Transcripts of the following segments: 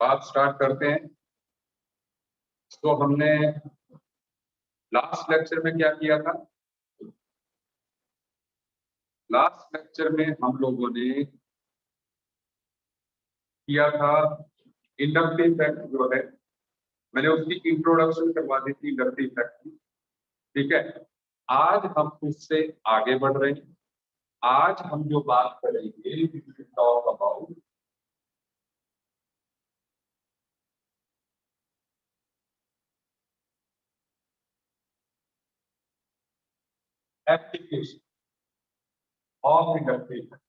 बात स्टार्ट करते हैं। तो हमने लास्ट लेक्चर में क्या किया था? लास्ट लेक्चर में हम लोगों ने किया था इंडक्टिव इफेक्ट जो है, मैंने उसकी इंट्रोडक्शन करवा दी थी इंडक्टिव इफेक्ट की। ठीक है, आज हम उससे आगे बढ़ रहे हैं। आज हम जो बात करेंगे talk about application of inductive effect.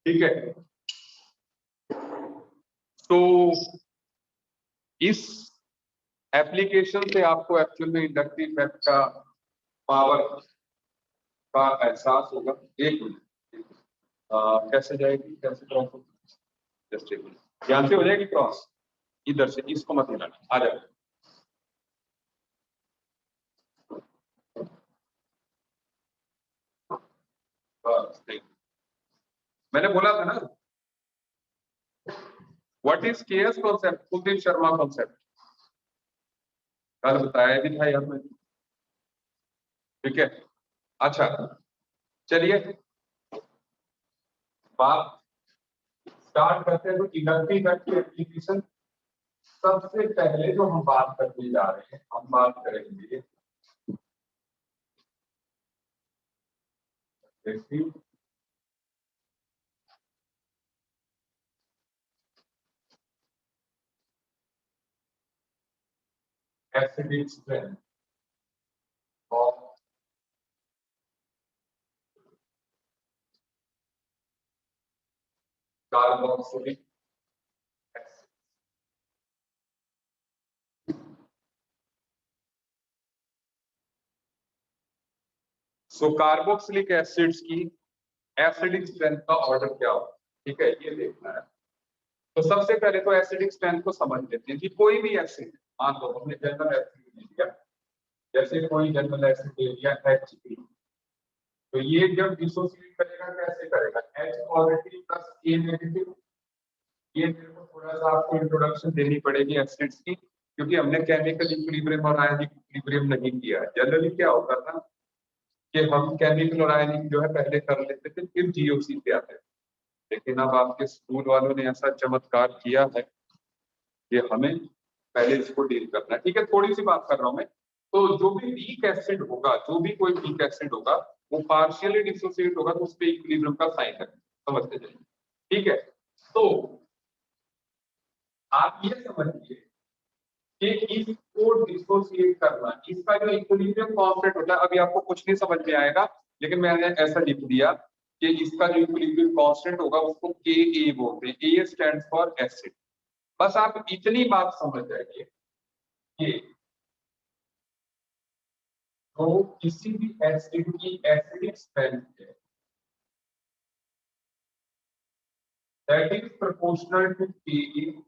ठीक है, तो इस एप्लीकेशन से आपको एक्चुअल में इंडक्टिव इफेक्ट का पावर का एहसास होगा। एक मिनट, कैसे जाएगी, कैसे क्रॉस होगी? जस्ट एक मिनट, ध्यान से हो जाएगी क्रॉस। इधर से, इसको मत हिलाना, आ जाओ। बस ठीक। मैंने बोला था ना, what is KS concept, Kuldeep Sharma concept, कल बताया भी था यार मैंने। ठीक है, अच्छा चलिए बात स्टार्ट करते हैं। तो इंडक्टिव इफेक्ट की एप्लीकेशन सबसे पहले जो हम बात करने जा रहे हैं, हम बात करेंगे acidic strength of carboxylic acid. So carboxylic acids की एसिडिक स्ट्रेंथ का ऑर्डर क्या हो, ठीक है, ये देखना है। तो सबसे पहले तो एसिडिक स्ट्रेंथ को समझ लेते हैं कि कोई भी एसिड, मान लो हमने जनरल एसिड ले लिया, जैसे कोई जनरल एसिड ले लिया HB, तो ये जब डिसोसिएट करेगा कैसे करेगा, H positive plus A negative. ये मेरे को थोड़ा सा आपको इंट्रोडक्शन देनी पड़ेगी एसिड्स की, क्योंकि हमने केमिकल इक्विलिब्रियम और आयनिक इक्विलिब्रियम नहीं किया है। जनरली क्या होता था कि हम केमिकल और आयनिक जो है पहले कर लेते थे, फिर जीओसी पे आते थे। लेकिन अब आपके स्कूल वालों ने ऐसा चमत्कार किया है कि हमें पहले इसको डील करना है। ठीक है, थोड़ी सी बात कर रहा हूं मैं। तो जो भी वीक एसिड होगा, जो भी कोई वीक एसिड होगा, वो पार्शियली डिसोसिएट होगा, तो उस पे इक्विलिब्रियम का साइन है, समझते जाइए। ठीक है, तो आप ये समझिए कि इसको डिसोसिएट करना, इसका जो इक्विलिब्रियम कांस्टेंट होता है, अभी आपको कुछ नहीं समझ में आएगा, लेकिन मैंने ऐसा लिख दिया कि इसका जो इक्विलिब्रियम कांस्टेंट होगा उसको Ka बोलते हैं। ए स्टैंड्स फॉर एसिड। बस आप इतनी बात समझ जाइए कि तो किसी भी एसिड की एसिडिक स्ट्रेंथ है, that is proportional to Ka,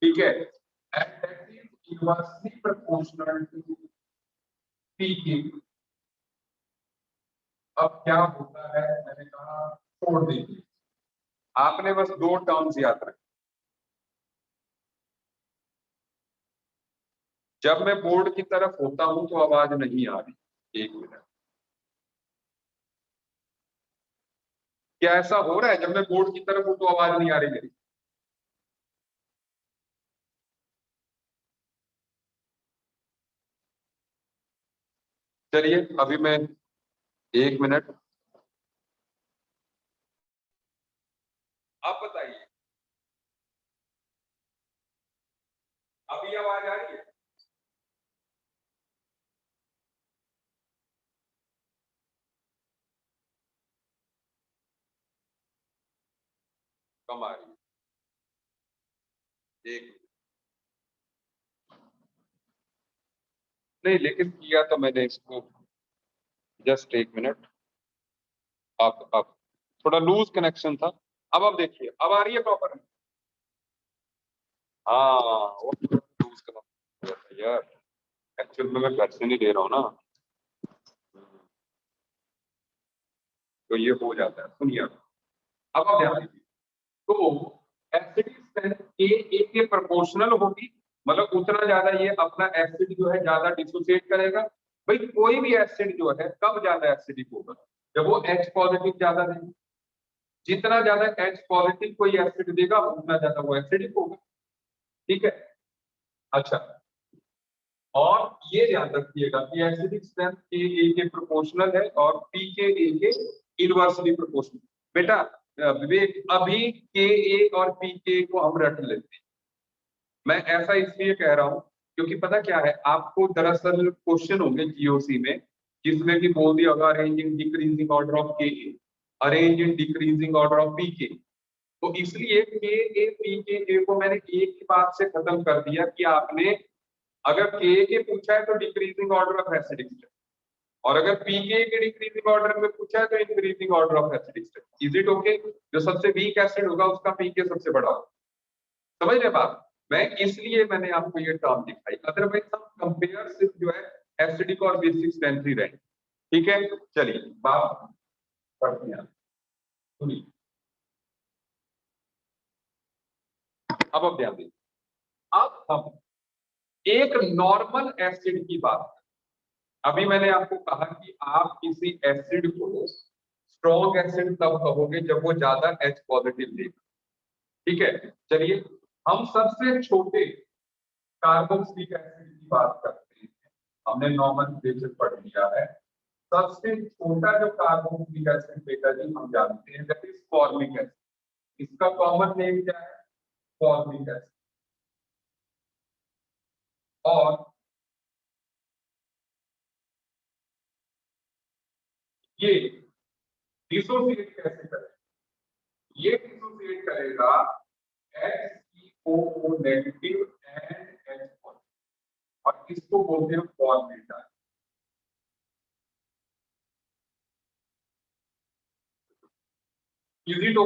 ठीक है, and that is inversely proportional to Pk। अब क्या होता है, मैंने कहा छोड़ दीजिए, आपने बस दो टर्म्स याद रखें। जब मैं बोर्ड की तरफ होता हूं तो आवाज नहीं आ रही, एक मिनट, क्या ऐसा हो रहा है जब मैं बोर्ड की तरफ हूं तो आवाज नहीं आ रही मेरी? चलिए अभी मैं, एक मिनट, आप बताइए अभी आवाज आ रही है? कम आ रही है? एक, नहीं लेकिन किया तो मैंने इसको, जस्ट एक मिनट, अब थोड़ा लूज कनेक्शन था। अब देखिए, अब आ रही है प्रॉपर। हाँ, वो लूज कनेक्शन यार, एक्चुअल में मैं घर से नहीं दे रहा हूँ ना, तो ये हो जाता है। सुनिए, अब आप ध्यान दीजिए। तो एसिडिक स्ट्रेंथ के प्रोपोर्शनल होगी, मतलब उतना ज्यादा ये अपना एसिड जो है ज्यादा डिसोसिएट करेगा। भाई कोई भी एसिड जो है कब ज्यादा एसिडिक होगा, जब वो H पॉजिटिव ज्यादा देगा। जितना ज्यादा H पॉजिटिव कोई एसिड देगा उतना ज्यादा वो एसिडिक होगा। ठीक है। अच्छा, और ये ध्यान रखिएगा कि एसिडिक स्ट्रेंथ के प्रोपोर्शनल है और पीके के इनवर्सली प्रोपोर्शनल। बेटा विवेक, अभी के और पीके को हम रट लेते हैं। मैं ऐसा इसलिए कह रहा हूं क्योंकि पता क्या है, आपको दरअसल क्वेश्चन होंगे जीओसी में जिसमें कि बोल दिया होगा arrange in decreasing order of के, arrange in decreasing order of PK. तो इसलिए के ए पीके को मैंने एक ही बात से खत्म कर दिया कि आपने अगर के पूछा है तो decreasing order of acidic strength, और अगर पीके के डिक्रीजिंग ऑर्डर में पूछा है तो increasing order of acidic strength. Is it okay? जो सबसे वीक एसिड होगा उसका पीके सबसे बड़ा होगा। समझ रहे बात? मैं इसलिए मैंने आपको ये टर्म दिखाई, अदरवाइज हम कंपेयर सिर्फ जो है एसिडिक और बेसिक स्ट्रेंथ ही रहेंगे। ठीक है, चलिए बात पढ़ते हैं। सुनिए, अब ध्यान दीजिए। अब हम एक नॉर्मल एसिड की बात करें। अभी मैंने आपको कहा कि आप किसी एसिड को स्ट्रॉन्ग एसिड तब कहोगे जब वो ज्यादा H पॉजिटिव देगा। ठीक है, चलिए हम सबसे छोटे कार्बोक्सिलिक एसिड की बात करते हैं। हमने नॉर्मल बेसिस पढ़ लिया है। सबसे छोटा जो कार्बोक्सिलिक एसिड बेटा जी हम जानते हैं, दैट इज फॉर्मिक एसिड। इसका कॉमन नेम क्या है? Formic acid. और ये डिसोसिएट कैसे करेगा? ये डिसोसिएट करेगा HCOO negative and H positive, और इसको बोलते हैं फॉर्मेटा। इजी टू,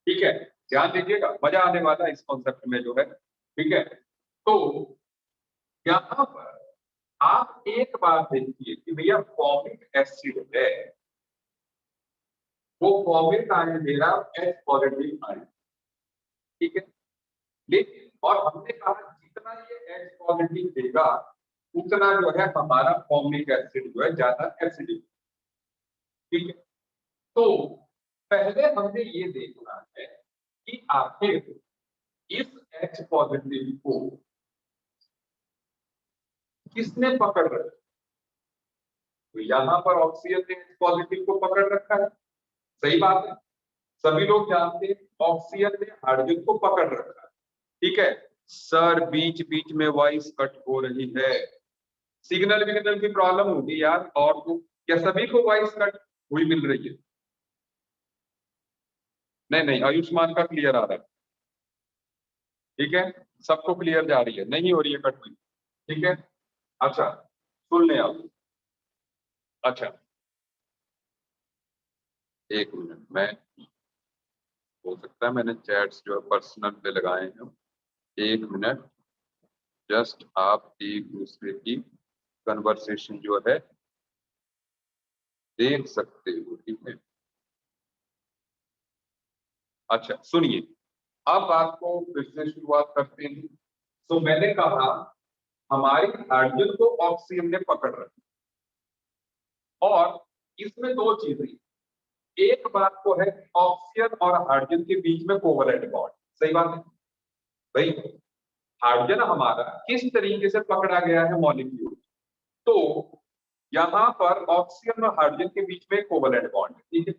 ठीक है, ध्यान दीजिएगा, मजा आने वाला इस कॉन्सेप्ट में जो है। ठीक है, तो यहाँ पर आप एक बात देखिए कि भैया फॉर्मिक एसिड है, वो फॉर्मिक आयन दे रहा है H पॉजिटिव आयन। ठीक है, लेकिन और हमने कहा जितना ये H पॉजिटिव देगा उतना जो है हमारा फॉर्मिक एसिड जो है ज्यादा एसिडिक। ठीक है, तो पहले हमने ये देखना है कि आखिर इस H पॉजिटिव को किसने पकड़ रखा? तो यहां पर ऑक्सीजन ने H पॉजिटिव को पकड़ रखा है। सही बात है, सभी लोग जानते हैं ऑक्सीजन ने हाइड्रोजन को पकड़ रखा है। ठीक है सर, बीच बीच में वॉइस कट हो रही है, सिग्नल विग्नल की प्रॉब्लम होगी यार। और तो क्या सभी को वॉइस कट हुई मिल रही है? नहीं नहीं, आयुष्मान का क्लियर आ रहा है। ठीक है, सबको क्लियर जा रही है, नहीं हो रही है कट हुई। ठीक है, अच्छा सुन लें आप। अच्छा, एक मिनट, मैं हो सकता है मैंने चैट्स जो है पर्सनल पे लगाए हैं। एक मिनट, जस्ट आप एक दूसरे की कन्वर्सेशन जो है देख सकते हो। ठीक है, अच्छा सुनिए, अब बात को फिर से शुरुआत करते हैं। तो मैंने कहा हमारी हाइड्रोजन को ऑक्सीजन ने पकड़ रखा, और इसमें दो चीजें। एक बात तो है कि ऑक्सीजन और हाइड्रोजन के बीच में कोवलेंट बॉन्ड। सही बात है भाई, हाइड्रोजन हमारा किस तरीके से पकड़ा गया है मॉलिक्यूल, तो यहां पर ऑक्सीजन और हाइड्रोजन के बीच में कोवलेंट बॉन्ड है। ठीक है,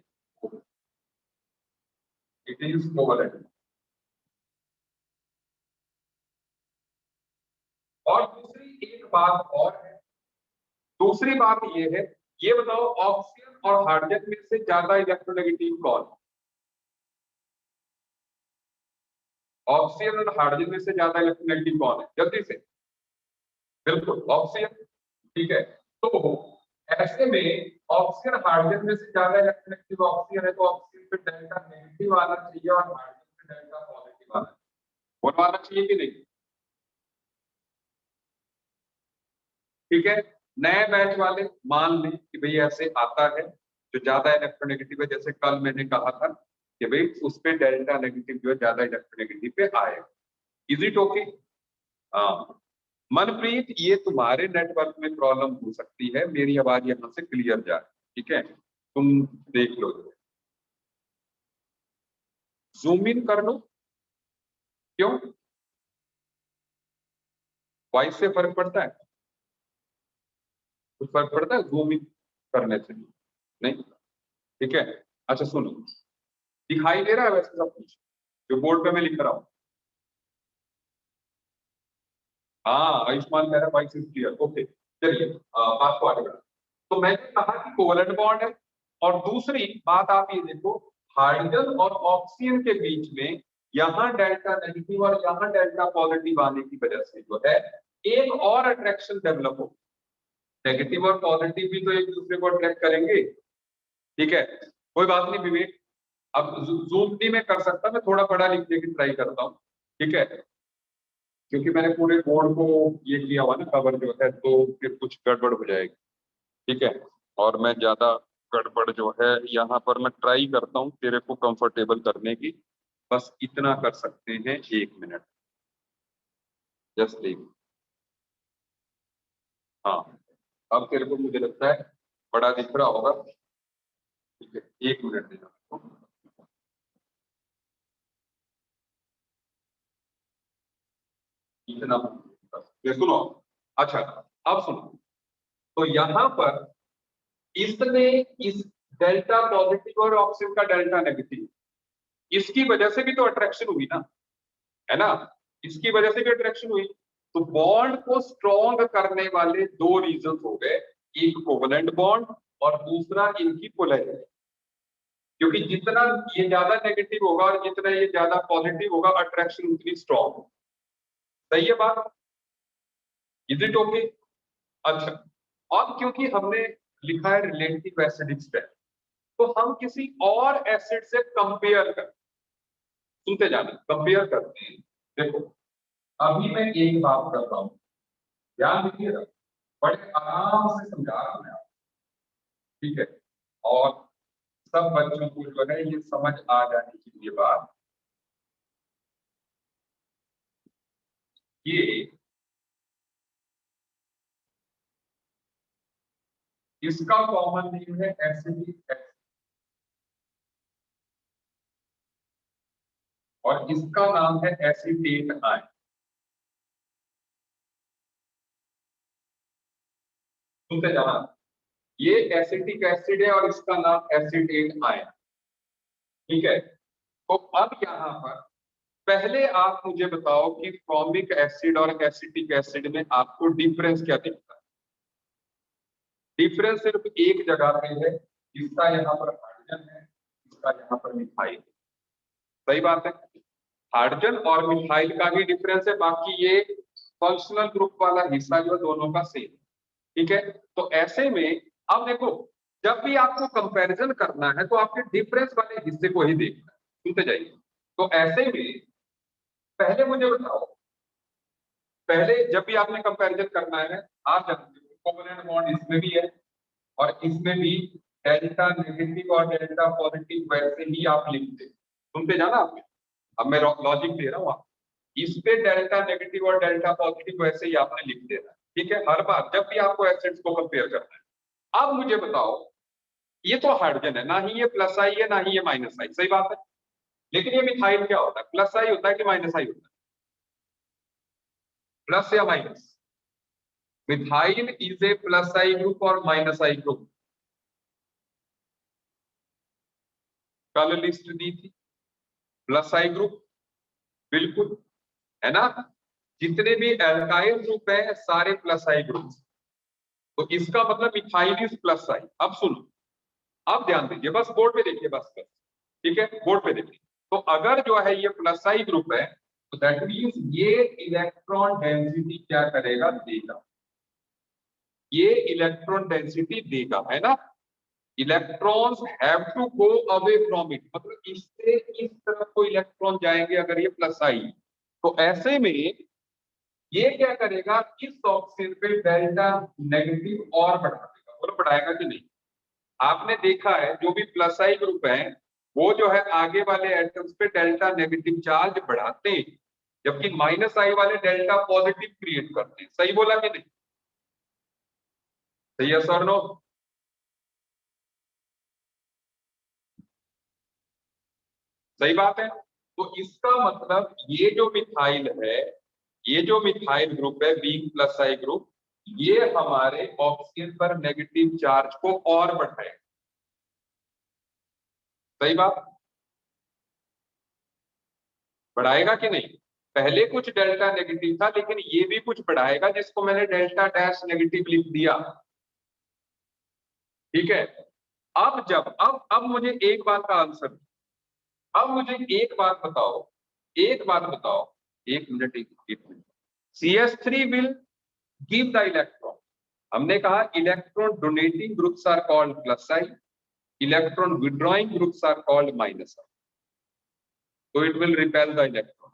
इट इज कोवलेंट। और दूसरी एक बात और है, दूसरी बात ये है, ये बताओ ऑक्सीजन और हाइड्रोजन में से ज्यादा इलेक्ट्रोनेगेटिव कौन? ऑक्सीजन और हाइड्रोजन में से ज्यादा इलेक्ट्रोनेगेटिव कौन है? जल्दी से। बिल्कुल ऑक्सीजन। ठीक है, तो ऐसे में ऑक्सीजन हाइड्रोजन में से ज्यादा इलेक्ट्रोनेगेटिव ऑक्सीजन है, तो ऑक्सीजन पे डेल्टा नेगेटिव आना चाहिए और हाइड्रोजन पे डेल्टा पॉजिटिव आना चाहिए। बोलवाना चाहिए कि नहीं? ठीक है, नए बैच वाले मान लें कि भाई ऐसे आता है जो ज्यादा इलेक्ट्रोनेगेटिव है, जैसे कल मैंने कहा था कि भाई उस पे डेल्टा नेगेटिव जो है ज्यादा इलेक्ट्रोनेगेटिव पे आएगा। Is it okay? हाँ मनप्रीत, ये तुम्हारे नेटवर्क में प्रॉब्लम हो सकती है, मेरी आवाज यहाँ से क्लियर जाए, ठीक है? तुम देख लो, जूम इन कर लो। क्यों? वॉइस से फर्क पड़ता है? कुछ फर्क पड़ता है जूम इन करने से? नहीं, ठीक है। अच्छा सुनो, दिखाई दे रहा है वैसे सब कुछ जो बोर्ड पे मैं लिख रहा हूँ? हाँ आयुष्मान कह रहा है वॉइस इज क्लियर, ओके। चलिए बात को आगे बढ़ा। तो मैंने कहा कि कोवलेंट बॉन्ड है, और दूसरी बात आप ये देखो, हाइड्रोजन और ऑक्सीजन के बीच में यहाँ डेल्टा नेगेटिव और यहाँ डेल्टा पॉजिटिव आने की वजह से जो है एक और अट्रैक्शन डेवलप हो। नेगेटिव और पॉजिटिव भी तो एक दूसरे को अट्रैक्ट करेंगे, ठीक है? कोई बात नहीं विवेक, अब जूम नहीं मैं कर सकता, मैं थोड़ा बड़ा लिखने की ट्राई करता हूँ, ठीक है? क्योंकि मैंने पूरे बोर्ड को ये किया हुआ ना कवर जो है, तो फिर कुछ गड़बड़ हो जाएगी, ठीक है? और मैं ज्यादा गड़बड़ जो है यहाँ पर मैं ट्राई करता हूँ तेरे को कंफर्टेबल करने की, बस इतना कर सकते हैं, 1 मिनट जस्ट लीव। हाँ अब तेरे को मुझे लगता है बड़ा दिख रहा होगा, ठीक है? 1 मिनट देना, इतना ये सुनो। अच्छा अब सुनो, तो यहाँ पर इसने इस डेल्टा पॉजिटिव और ऑक्सीजन का डेल्टा नेगेटिव, इसकी वजह से भी तो अट्रैक्शन हुई ना, है ना? इसकी वजह से भी अट्रैक्शन हुई। तो बॉन्ड को स्ट्रॉन्ग करने वाले दो रीजन हो गए, एक कोवलेंट बॉन्ड और दूसरा इनकी पोलैरिटी। क्योंकि जितना ये ज्यादा नेगेटिव होगा और जितना ये ज्यादा पॉजिटिव होगा, अट्रैक्शन उतनी स्ट्रॉन्ग होगी। सही है बात? Is it okay? अच्छा, अब क्योंकि हमने लिखा है रिलेटिव एसिडिक स्ट्रेंथ, तो हम किसी और एसिड से कंपेयर कर, सुनते जाना, कंपेयर करते हैं। देखो अभी मैं एक बात कर रहा हूं, ध्यान दीजिएगा, बड़े आराम से समझा रहा हूं मैं आपको, ठीक है? और सब बच्चों को जो है ये समझ आ जानी चाहिए बात, ये इसका कॉमन नेम है एसिडिक एसिड, और इसका नाम है एसीटेट आयन। सुनते जाना, ये एसिटिक एसिड है और इसका नाम एसीटेट आयन, ठीक है? तो अब यहाँ पर पहले आप मुझे बताओ कि फॉर्मिक एसिड और एसिटिक एसिड में आपको डिफरेंस क्या दिखता है? डिफरेंस सिर्फ एक जगह पे है, इसका यहाँ पर हाइड्रोजन है, इसका यहाँ पर मिथाइल है। सही बात है, हाइड्रोजन और मिथाइल का ही डिफरेंस है, बाकी ये फंक्शनल ग्रुप वाला हिस्सा जो दोनों का सेम, ठीक है? तो ऐसे में अब देखो, जब भी आपको कंपैरिजन करना है तो आपके डिफरेंस वाले हिस्से को ही देखना है। सुनते जाइए, तो ऐसे में पहले मुझे बताओ, पहले जब भी आपने कंपैरिजन करना है, आप जानते हो कोवलेंट बॉन्ड इसमें भी है और इसमें भी डेल्टा नेगेटिव और डेल्टा पॉजिटिव वैसे ही आप लिखते, सुनते जाना आपने। अब मैं लॉजिक दे रहा हूँ आप, इस पे डेल्टा नेगेटिव और डेल्टा पॉजिटिव वैसे ही आपने लिख देना, ठीक है? हर बार जब भी आपको एसिड्स को कंपेयर करना है। अब मुझे बताओ, ये तो हाइड्रोजन है, ना ही ये प्लस आई है ना ही ये माइनस आई, सही बात है? लेकिन ये मिथाइल क्या होता है? प्लस आई होता है कि माइनस आई होता है? प्लस या minus? Methyl is a plus I group और माइनस आई ग्रुप, कल लिस्ट दी थी। प्लस आई ग्रुप, बिल्कुल, है ना? जितने भी एल्काइल ग्रुप है सारे प्लस आई ग्रुप, तो इसका मतलब मिथाइल इज प्लस आई। अब सुनो, अब ध्यान दीजिए, बस बोर्ड पे देखिए, बस, ठीक है? बोर्ड पे देखिए, तो अगर जो है ये प्लस आई ग्रुप है, तो दैट मीन्स ये इलेक्ट्रॉन डेंसिटी क्या करेगा, देगा। ये इलेक्ट्रॉन डेंसिटी देगा, है ना। Electrons have to go away from it, मतलब इससे इस तरफ को इलेक्ट्रॉन जाएंगे अगर ये प्लस आई, तो ऐसे में ये क्या करेगा, इस ऑक्सीजन पे डेल्टा नेगेटिव और बढ़ा देगा। और बढ़ाएगा कि नहीं? आपने देखा है जो भी प्लस आई ग्रुप है वो जो है आगे वाले एटम्स पे डेल्टा नेगेटिव चार्ज बढ़ाते हैं, जबकि माइनस आई वाले डेल्टा पॉजिटिव क्रिएट करते हैं। सही बोला कि नहीं? सही है सर? नो? सही बात है। तो इसका मतलब ये जो मिथाइल है, ये जो मिथाइल ग्रुप है बी प्लस आई ग्रुप, ये हमारे ऑक्सीजन पर नेगेटिव चार्ज को और बढ़ाएगा। सही बात? बढ़ाएगा कि नहीं? पहले कुछ डेल्टा नेगेटिव था, लेकिन ये भी कुछ बढ़ाएगा जिसको मैंने डेल्टा डैश नेगेटिव लिख दिया। ठीक है। अब जब अब मुझे एक बात का आंसर, अब मुझे एक बात बताओ, एक बात बताओ, एक मिनट, एक मिनट। CS3 will give the electron. हमने कहा electron donating groups are called plus I, electron withdrawing groups are called minus I, तो it will repel the electron.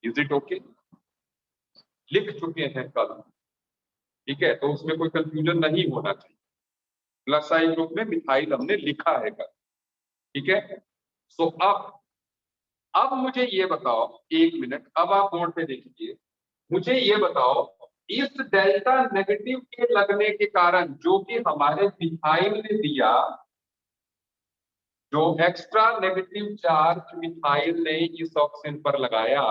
Is it okay? लिख चुके हैं कल, ठीक है, तो उसमें कोई कंफ्यूजन नहीं होना चाहिए। प्लस आई ग्रुप में मिथाइल हमने लिखा है कल, ठीक है। सो अब मुझे ये बताओ, एक मिनट, अब आप बोर्ड पे देखिए, मुझे ये बताओ, इस डेल्टा नेगेटिव के लगने के कारण जो कि हमारे मिथाइल ने दिया, जो एक्स्ट्रा नेगेटिव चार्ज मिथाइल ने इस ऑक्सीजन पर लगाया,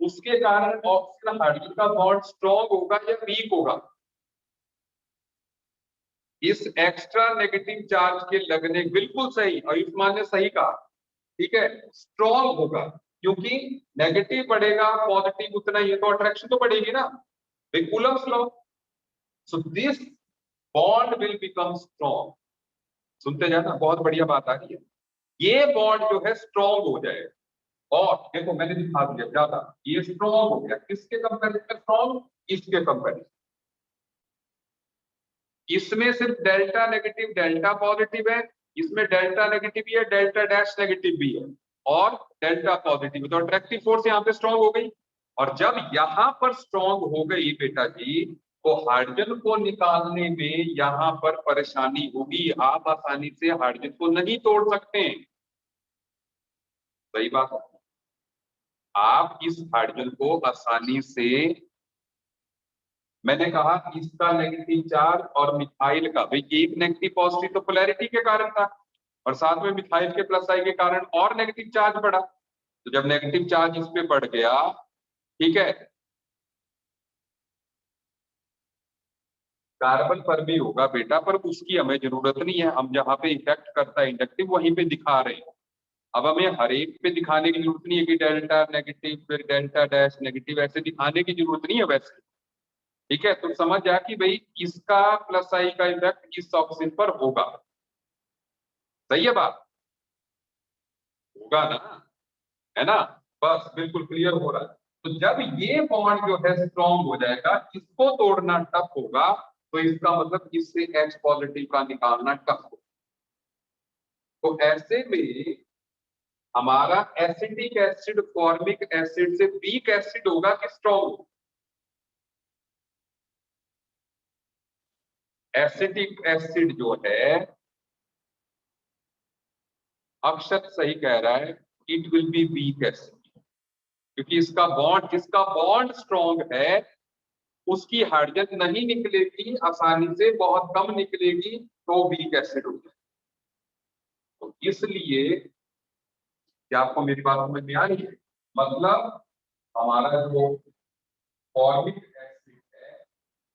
उसके कारण ऑक्सीजन हाइड्रोजन का बॉन्ड स्ट्रॉन्ग होगा या वीक होगा? इस एक्स्ट्रा नेगेटिव चार्ज के लगने, बिल्कुल सही, आयुष्मान ने सही कहा, ठीक है, स्ट्रॉन्ग होगा, क्योंकि नेगेटिव बढ़ेगा पॉजिटिव उतना ही है, तो अट्रैक्शन तो बढ़ेगी ना, Coulomb's law. So this bond will become strong. सुनते जाना, बहुत बढ़िया बात आ रही है। ये बॉन्ड जो है स्ट्रॉन्ग हो जाएगा, और देखो मैंने दिखा दिया ज्यादा, ये स्ट्रॉन्ग हो गया, किसके कंपैरिजन में स्ट्रॉन्ग? इसके कंपैरिजन। इसमें सिर्फ डेल्टा नेगेटिव डेल्टा पॉजिटिव है, इसमें डेल्टा नेगेटिव भी है, डेल्टा डैश नेगेटिव भी है, और डेल्टा पॉजिटिव, तो अट्रैक्टिव फोर्स यहाँ पे स्ट्रॉन्ग हो गई। और जब यहाँ पर स्ट्रॉन्ग हो गई बेटा जी, तो हाइड्रोजन को निकालने में यहाँ पर परेशानी होगी, आप आसानी से हाइड्रोजन को नहीं तोड़ सकते हैं। सही बात है। आप इस हाइड्रोजन को आसानी से, मैंने कहा इसका नेगेटिव चार्ज और मिथाइल का, भाई एक नेगेटिव पॉजिटिव तो पोलैरिटी के कारण था, और साथ में मिथाइल के प्लस आई के कारण और नेगेटिव चार्ज बढ़ा, तो जब नेगेटिव चार्ज इस पे बढ़ गया, ठीक है, कार्बन पर भी होगा बेटा, पर उसकी हमें जरूरत नहीं है, हम जहां पे इफेक्ट करता है इंडक्टिव वहीं पे दिखा रहे हैं। अब हमें हर एक पे दिखाने की जरूरत नहीं है कि डेल्टा नेगेटिव फिर डेल्टा डैश नेगेटिव, ऐसे दिखाने की जरूरत नहीं है वैसे, ठीक है। तो समझ जा कि भाई इसका प्लस आई का इफेक्ट इस ऑक्सीजन पर होगा। सही है बात? होगा ना, है ना? बस बिल्कुल क्लियर हो रहा है। तो जब ये बॉन्ड जो है स्ट्रॉन्ग हो जाएगा, इसको तोड़ना टफ होगा, तो इसका मतलब इससे H पॉजिटिव का निकालना टफ होगा। तो ऐसे में हमारा एसिटिक एसिड फॉर्मिक एसिड से वीक एसिड होगा कि स्ट्रॉन्ग? एसिटिक एसिड जो है, अक्षर सही कह रहा है, it will be weak acid, क्योंकि इसका बॉन्ड, जिसका बॉन्ड स्ट्रॉन्ग है उसकी हाइड्रोजन नहीं निकलेगी आसानी से, बहुत कम निकलेगी, तो वीक एसिड हो जाए। तो इसलिए, क्या आपको मेरी बात समझ में आ रही है? मतलब हमारा जो फॉर्मिक एसिड है,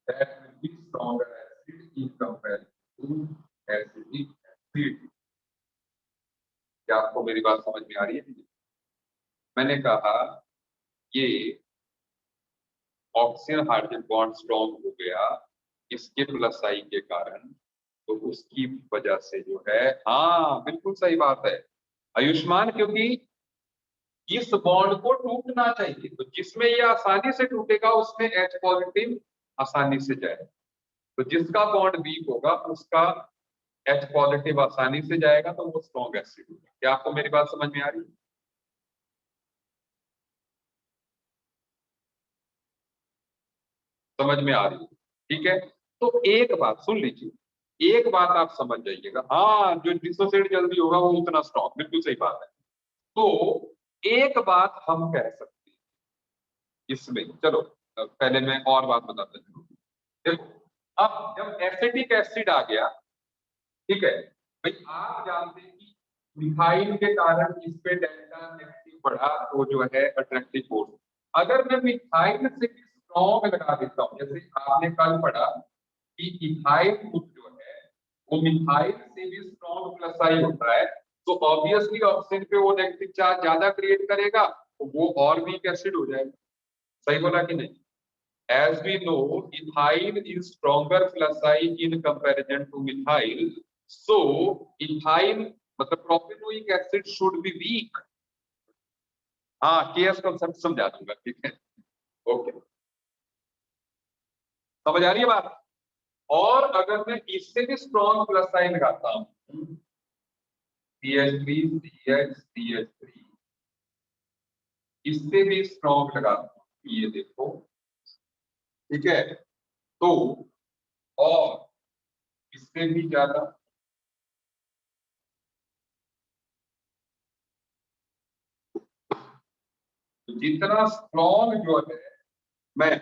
that will be stronger acid in comparison to acetic acid. क्या आपको मेरी बात समझ में आ रही है? मैंने कहा ये ऑक्सीजन हाइड्रोजन बॉन्ड स्ट्रॉन्ग हो गया इसके प्लस आई के कारण, तो उसकी वजह से जो है, हाँ बिल्कुल सही बात है आयुष्मान, क्योंकि इस बॉन्ड को टूटना चाहिए, तो जिसमें ये आसानी से टूटेगा उसमें H पॉजिटिव आसानी से जाए। तो जिसका बॉन्ड वीक होगा उसका H पॉजिटिव आसानी से जाएगा, तो वो स्ट्रॉन्ग एसिड होगा। क्या आपको मेरी बात समझ में आ रही है? समझ में आ रही है? ठीक है। तो एक बात सुन लीजिए, एक बात आप समझ जाइएगा, हाँ जो डिसोसिएट जल्दी होगा वो उतना स्ट्रॉन्ग, बिल्कुल सही बात है। तो एक बात हम कह सकते हैं इसमें, चलो पहले मैं और बात बताता हूँ। देखो, अब जब एसिटिक एसिड आ गया, ठीक है भाई, आप जानते हैं कि मिथाइल के कारण इस पे डेल्टा नेगेटिव बढ़ा, तो जो है अट्रैक्टिव फोर्स। अगर मैं मिथाइल से स्ट्रॉन्ग लगा देता हूँ, जैसे आपने कल पढ़ा कि इथाइल ग्रुप जो है वो मिथाइल से भी स्ट्रॉन्ग प्लस आई होता है, तो ऑब्वियसली ऑक्सीजन पे वो नेगेटिव चार्ज ज्यादा क्रिएट करेगा, तो वो और वीक एसिड हो जाएगा। सही बोला कि नहीं? As we know, ethyl is stronger plus I in comparison to methyl. So, ethyl मतलब propanoic acid should be weak. हाँ, केएस कंसेप्ट समझा दूंगा, ठीक है। ओके, समझ आ रही है बात? और अगर मैं इससे भी स्ट्रॉन्ग प्लस आई लगाता हूँ, CH3 CH CH3, इससे भी स्ट्रॉन्ग लगाता हूँ, ये देखो, ठीक है। तो और इससे भी ज्यादा, तो जितना स्ट्रॉन्ग जो है मैं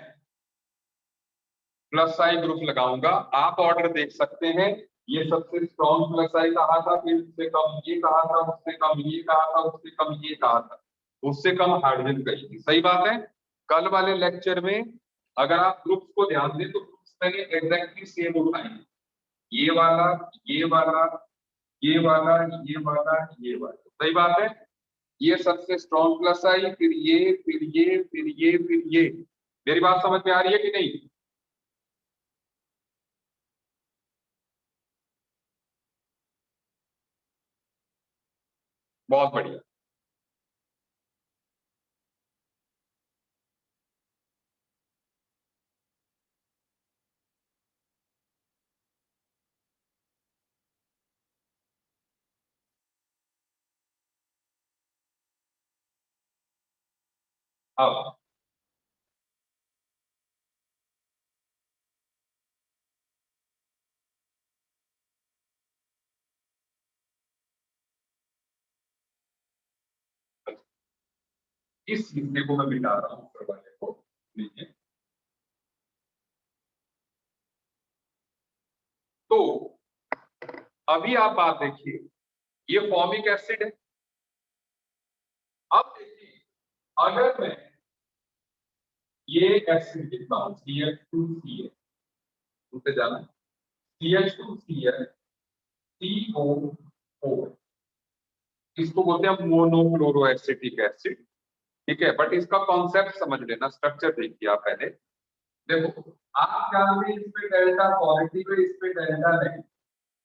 प्लस आई ग्रुप लगाऊंगा, आप ऑर्डर देख सकते हैं, ये सबसे स्ट्रॉन्ग प्लस आई कहा था, फिर उससे कम ये कहा था, उससे कम ये कहा था, उससे कम ये कहा था, उससे कम हाइड्रोजन कही थी। सही बात है। कल वाले लेक्चर में अगर आप ग्रुप्स को ध्यान दें तो ग्रुप्स मैंने एग्जैक्टली सेम उठाए, ये वाला, ये वाला, ये वाला, ये वाला, ये वाला। सही बात है। ये सबसे स्ट्रॉन्ग प्लस आई, फिर ये, फिर ये, फिर ये, फिर ये। मेरी बात समझ में आ रही है कि नहीं? बहुत बढ़िया। अब इस हिस्से को मैं मिटा रहा हूं, ऊपर वाले को लीजिए। तो अभी आप बात देखिए, ये फॉर्मिक एसिड है। अब देखिए, अगर मैं ये एसिड लिखता हूं CH2Cl, उसे जाना CH2Cl CO4, इसको बोलते हैं मोनोक्लोरो एसिटिक एसिड, ठीक है। बट इसका कॉन्सेप्ट समझ लेना, स्ट्रक्चर देखिए आप पहले। देखो, आप जानते हैं इसमें डेल्टा पॉजिटिव है, इसमें डेल्टा नेगेटिव,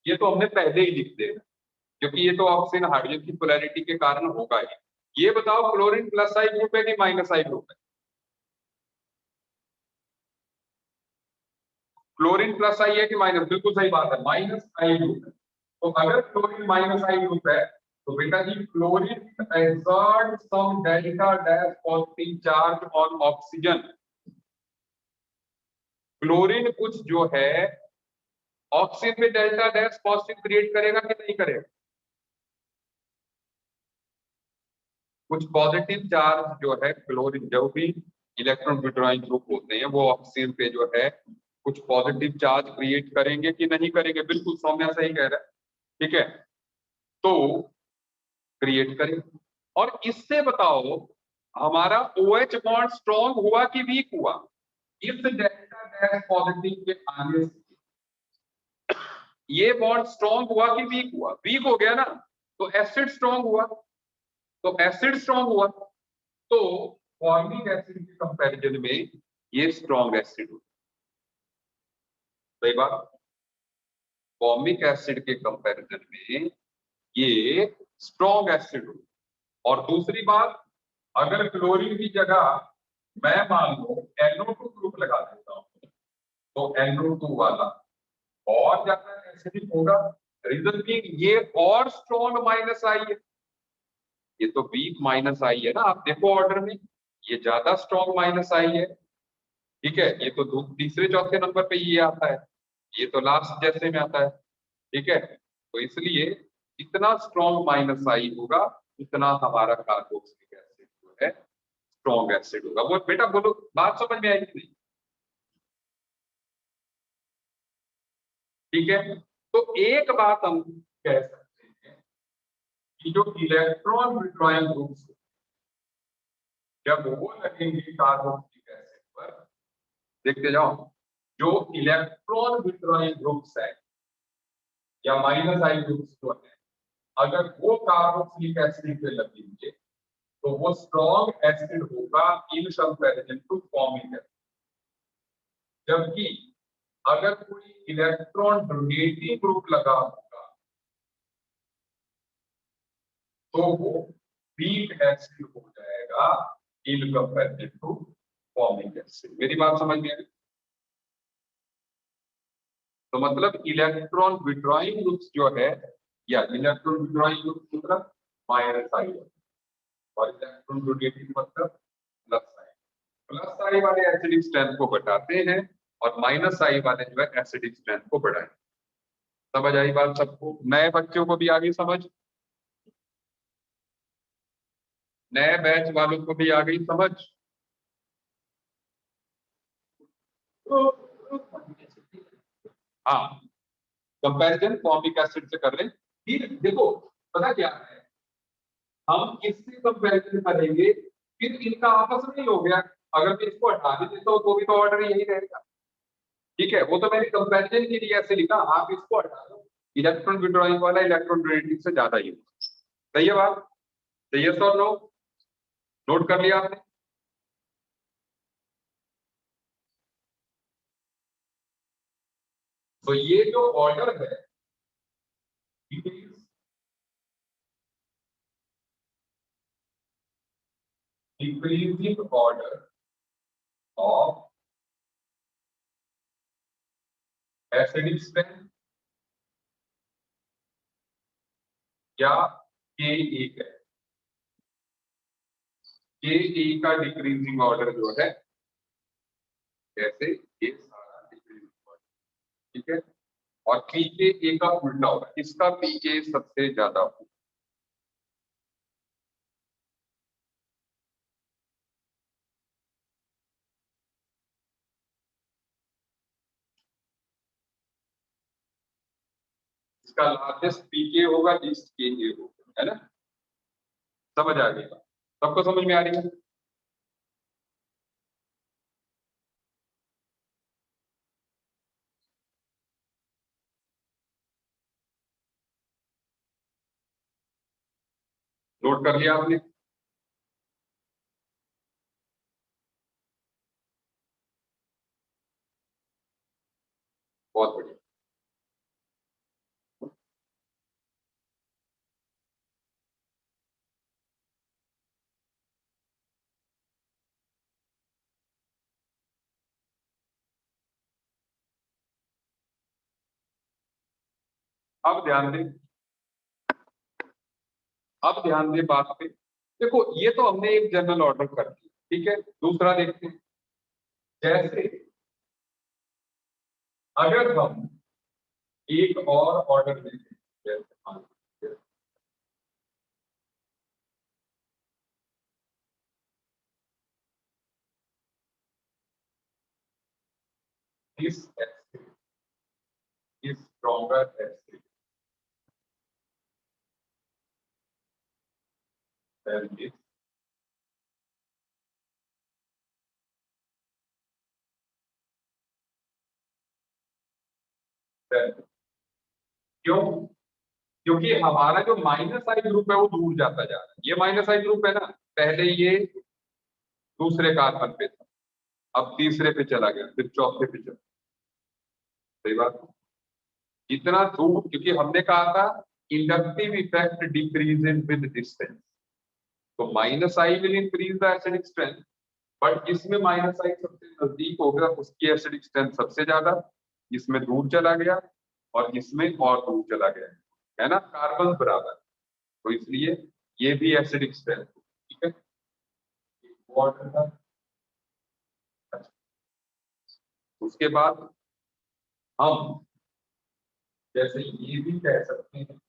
ये तो हमने पहले ही लिख दिया, क्योंकि ये तो ऑक्सीजन हाइड्रोजन की पोलैरिटी के कारण होगा ही। ये बताओ, क्लोरीन प्लस आई ग्रुप है कि माइनस आई ग्रुप है? क्लोरीन प्लस आई है कि माइनस? बिल्कुल सही बात है, माइनस आई ग्रुप है। तो अगर क्लोरीन माइनस आई ग्रुप है, तो बेटा जी chlorine exert some delta dash positive charge on oxygen. Chlorine कुछ जो है ऑक्सीजन में डेल्टा डैश पॉजिटिव क्रिएट करेगा कि नहीं करेगा? कुछ पॉजिटिव चार्ज जो है क्लोरीन, जो भी इलेक्ट्रॉन विड्रॉइंग ग्रुप होते हैं वो ऑक्सीजन पे जो है कुछ पॉजिटिव चार्ज क्रिएट करेंगे कि नहीं करेंगे? बिल्कुल सौम्या सही कह रहा है, ठीक है। तो क्रिएट करेंगे। और इससे बताओ, हमारा OH बॉन्ड स्ट्रॉन्ग हुआ कि वीक हुआ इस डेल्टा डैश पॉजिटिव के आने से? ये बॉन्ड स्ट्रॉन्ग हुआ कि वीक हुआ? वीक हो गया ना, तो एसिड स्ट्रॉन्ग हुआ, तो एसिड स्ट्रॉन्ग हुआ, तो फॉर्मिक एसिड के कंपैरिजन में ये स्ट्रॉन्ग एसिड हो। सही बात। फॉर्मिक एसिड के कंपैरिजन में ये स्ट्रॉन्ग एसिड हो। और दूसरी बात, अगर क्लोरीन की जगह मैं मान लो NO2 ग्रुप लगा देता हूं, तो NO2 वाला और ज्यादा एसिडिक होगा। रीजन भी ये और स्ट्रॉन्ग माइनस आई है, ये तो वीक माइनस आई है ना, आप देखो ऑर्डर में ये ज्यादा स्ट्रॉन्ग माइनस आई है। ठीक है, ये तो तीसरे चौथे नंबर पे ये आता है, ये तो लास्ट जैसे में आता है। ठीक है, तो इसलिए जितना स्ट्रॉन्ग माइनस आई होगा उतना हमारा कार्बोक्सिलिक एसिड जो है स्ट्रॉन्ग एसिड होगा। वो बेटा बोलो, बात समझ में आई कि नहीं? ठीक है, तो एक बात हम कह सकते हैं कि जो इलेक्ट्रॉन विड्रॉइंग ग्रुप्स जब वो लगेंगे कार्बोक्सिलिक एसिड पर, देखते जाओ, जो इलेक्ट्रॉन विड्रॉइंग ग्रुप्स है या माइनस आई ग्रुप्स जो है, अगर वो कार्बोक्सिलिक एसिड पे लगेंगे तो वो स्ट्रॉन्ग एसिड होगा in comparison to formic acid. जबकि अगर कोई इलेक्ट्रॉन डोनेटिंग ग्रुप लगा होगा तो वो वीक एसिड हो जाएगा in comparison to formic acid. मेरी बात समझ में आई? तो मतलब इलेक्ट्रॉन विड्रॉइंग ग्रुप्स जो है, या इलेक्ट्रॉन विड्रॉइंग ग्रुप मतलब माइनस आई और इलेक्ट्रॉन डोनेटिंग मतलब प्लस आई। प्लस आई वाले एसिडिक स्ट्रेंथ को घटाते हैं और माइनस आई वाले जो है एसिडिक स्ट्रेंथ को बढ़ाते हैं। समझ आई बात सबको? नए बच्चों को भी आ गई समझ? नए बैच वालों को भी आ गई समझ? हाँ, कंपैरिजन फॉर्मिक एसिड से कर रहे हैं। फिर देखो पता क्या है, हम इससे कंपैरिजन करेंगे, फिर इनका आपस में ही हो गया। अगर मैं इसको हटा भी देता हूँ तो भी तो ऑर्डर यही रहेगा। ठीक है, वो तो मैंने कंपैरिजन के लिए ऐसे लिखा, आप इसको हटा दो, इलेक्ट्रॉन विड्रॉइंग वाला इलेक्ट्रॉन डोनेटिंग से ज्यादा ही होगा। सही है बात? सही है सर? नो, नोट कर लिया आपने? तो ये जो ऑर्डर है it is decreasing order of acidic strength या Ke है। Ke का डिक्रीजिंग ऑर्डर जो है, जैसे ये सारा डिक्रीजिंग ऑर्डर, ठीक है, और Pka का उल्टा होगा, इसका Pka सबसे ज्यादा होगा। इसका लार्जेस्ट Pka होगा, लीस्ट Ka होगा, है ना? समझ आ गई? सबको समझ में आ रही है? नोट कर लिया आपने? बहुत बढ़िया। अब ध्यान दें, अब ध्यान दें बात पे। देखो ये तो हमने एक जनरल ऑर्डर कर दिया, ठीक है, दूसरा देखते हैं। जैसे अगर हम एक और ऑर्डर देते हैं, जैसे मान लीजिए this acid is stronger acid than this, then क्यों? क्योंकि हमारा जो माइनस आई ग्रुप है वो दूर जाता जा रहा है। ये माइनस आई ग्रुप है ना, पहले ये दूसरे कार्बन पे था, अब तीसरे पे चला गया, फिर चौथे पे चला। सही बात है? इतना दूर, क्योंकि हमने कहा था inductive effect decreases with distance, तो minus I will increase the acidic strength but इसमें माइनस आई सबसे नजदीक होगा, उसकी एसिडिक स्ट्रेंथ सबसे ज्यादा, इसमें दूर चला गया और इसमें और दूर चला गया, है ना, कार्बन बराबर, तो इसलिए ये भी एसिडिक स्ट्रेंथ, ठीक है। वाटर का, अच्छा, उसके बाद हम जैसे ये भी कह सकते हैं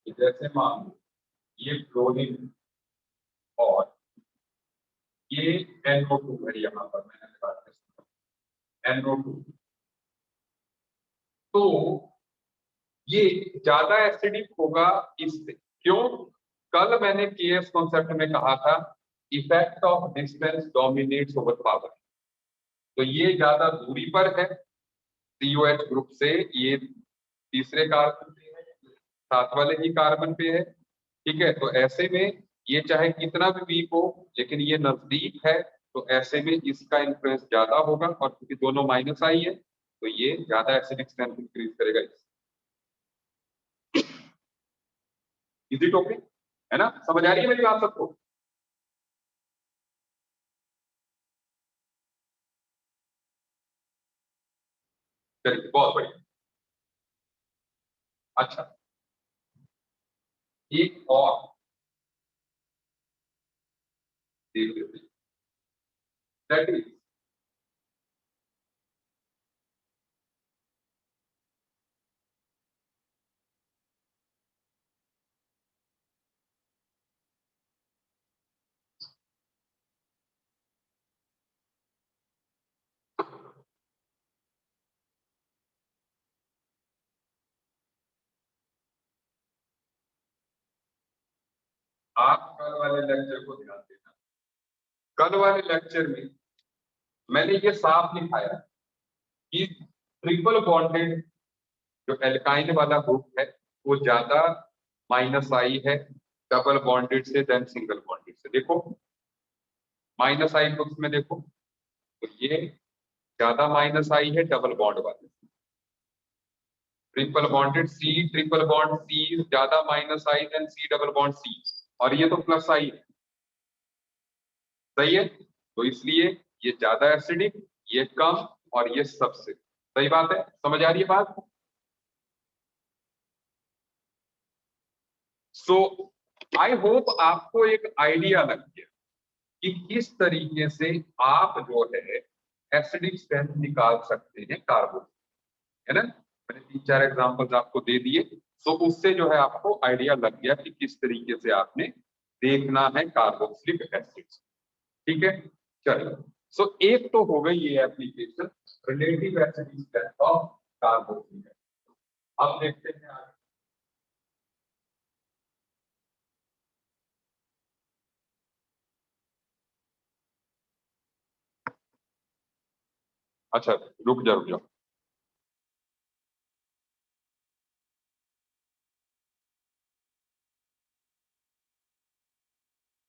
कि जैसे मान लो ये क्लोरीन और ये NO2 है, यहाँ पर मैंने लिखा है NO2, तो ये ज्यादा एसिडिक होगा इससे, क्यों? कल मैंने केएस कॉन्सेप्ट में कहा था effect of distance dominates over power, तो ये ज्यादा दूरी पर है COH ग्रुप से, ये तीसरे कार्बन पे है, साथ वाले ही कार्बन पे है, ठीक है। तो ऐसे में ये चाहे कितना भी वीक हो लेकिन ये नजदीक है, तो ऐसे में इसका इन्फ्लुएंस ज्यादा होगा, और क्योंकि दोनों माइनस आई है तो ये ज्यादा एसिडिक स्ट्रेंथ इंक्रीज करेगा। इजी टॉपिक है ना, समझ आ रही है मेरी बात सबको? चलिए बहुत बढ़िया। अच्छा, एक और देख लेते हैं, दैट इज आप कल वाले लेक्चर को ध्यान देना। कल वाले लेक्चर में मैंने ये साफ लिखाया कि ट्रिपल बॉन्डेड जो एल्काइन वाला ग्रुप है वो ज्यादा माइनस आई है डबल बॉन्डेड से देन सिंगल बॉन्डेड से। देखो माइनस आई ग्रुप में देखो, तो ये ज्यादा माइनस आई है डबल बॉन्ड वाले, triple bonded C, triple bond C ज्यादा minus I than C double bond C, और ये तो प्लस आई है, सही है। तो इसलिए ये ज्यादा एसिडिक, ये कम, और ये सबसे सही बात है। समझ आ रही है बात? सो आई होप आपको एक आइडिया लग गया कि किस तरीके से आप जो है एसिडिक स्ट्रेंथ निकाल सकते हैं कार्बन, है ना। मैंने 3-4 एग्जांपल्स आपको दे दिए, सो उससे जो है आपको आइडिया लग गया कि किस तरीके से आपने देखना है कार्बोक्सिलिक एसिड, ठीक है। चलिए, सो एक तो हो गई ये application relative acidic strength of carboxylic. अब देखते हैं आगे। अच्छा, रुक जाओ रुक जाओ,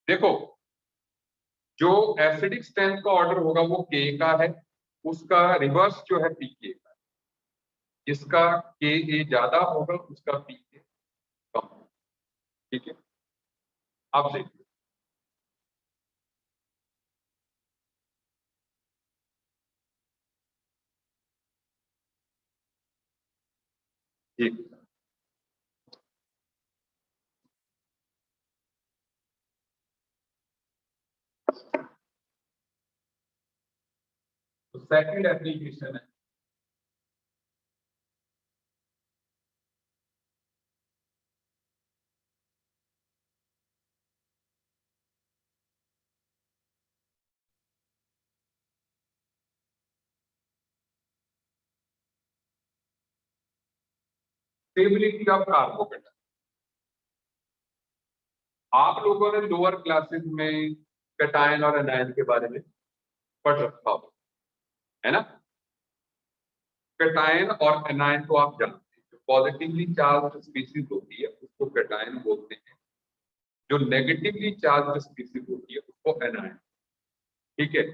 देखो जो एसिडिक स्ट्रेंथ का ऑर्डर होगा वो के का है, उसका रिवर्स जो है पीके का, इसका के ए ज्यादा होगा, उसका पीके कम, ठीक है। अब देखिए, ठीक है। तो सेकंड एप्लीकेशन है, स्टेबिलिटी ऑफ कार्बोकेटाइन। आप लोगों ने लोअर क्लासेस में कैटायन और एनायन के बारे में पढ़ रखा हो, है ना। कैटायन और एनायन को आप जानते हैं, जो पॉजिटिवली चार्ज स्पीसीज होती है उसको कैटायन बोलते हैं, जो नेगेटिवली चार्ज स्पीसीज होती है उसको एनायन, ठीक है।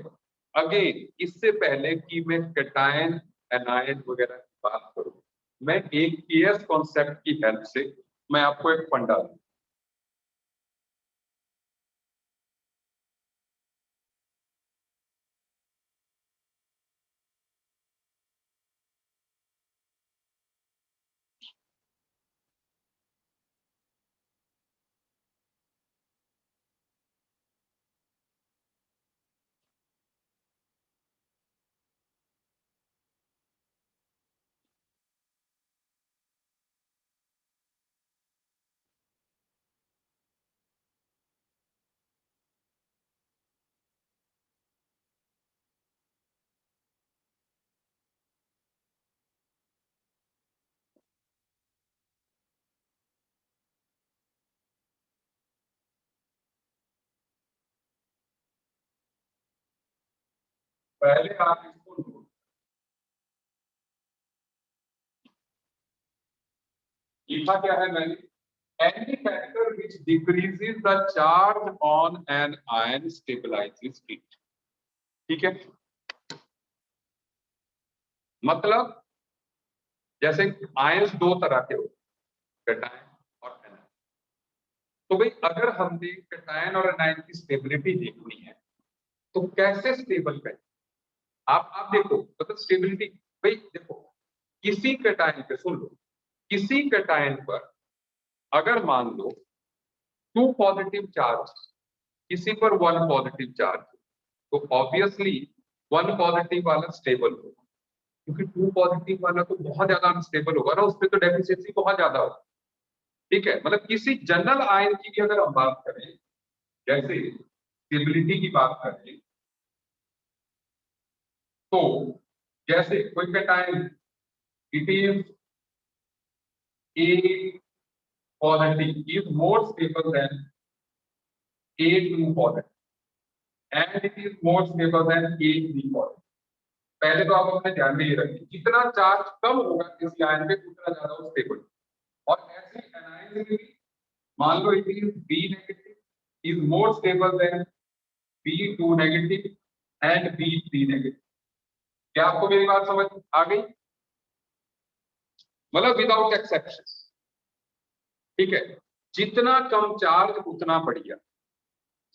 अगेन इससे पहले कि मैं कैटायन एनायन वगैरह की बात करूं, मैं एक केएस कॉन्सेप्ट की हेल्प से मैं आपको एक फंडा दूं। पहले आप इसको नोट, लिखा क्या है मैंने, any factor which decreases the charge on an ion stabilizes it। ठीक है, मतलब जैसे आयंस दो तरह के होते हैं, कैटायन और एनायन। तो भाई अगर हमने कैटायन और एनायन की स्टेबिलिटी देखनी है तो कैसे स्टेबल करें, आप देखो, मतलब स्टेबिलिटी, भाई देखो किसी कैटायन पे, सुन लो, किसी कैटायन पर अगर मान लो 2 पॉजिटिव चार्ज, किसी पर 1 पॉजिटिव चार्ज, तो ऑब्वियसली 1 पॉजिटिव वाला स्टेबल होगा, क्योंकि 2 पॉजिटिव वाला तो बहुत ज्यादा अनस्टेबल होगा ना, उसपे तो डेफिशिएंसी बहुत ज्यादा होगा। ठीक है, मतलब किसी जनरल आयन की भी अगर हम बात करें, जैसे स्टेबिलिटी की बात करें, तो जैसे कोई cation, it is A positive is more stable than A2 positive and it is more stable than A3 positive। पहले तो आप अपने ध्यान में ये रखिए, जितना चार्ज कम होगा किसी आयन पे उतना ज्यादा वो स्टेबल। और ऐसे एनायन में भी मान लो it is B negative is more stable than B2 negative and B3 negative. क्या आपको मेरी बात समझ आ गई? मतलब विदाउट एक्सेप्शन। ठीक है, जितना कम चार्ज उतना बढ़िया।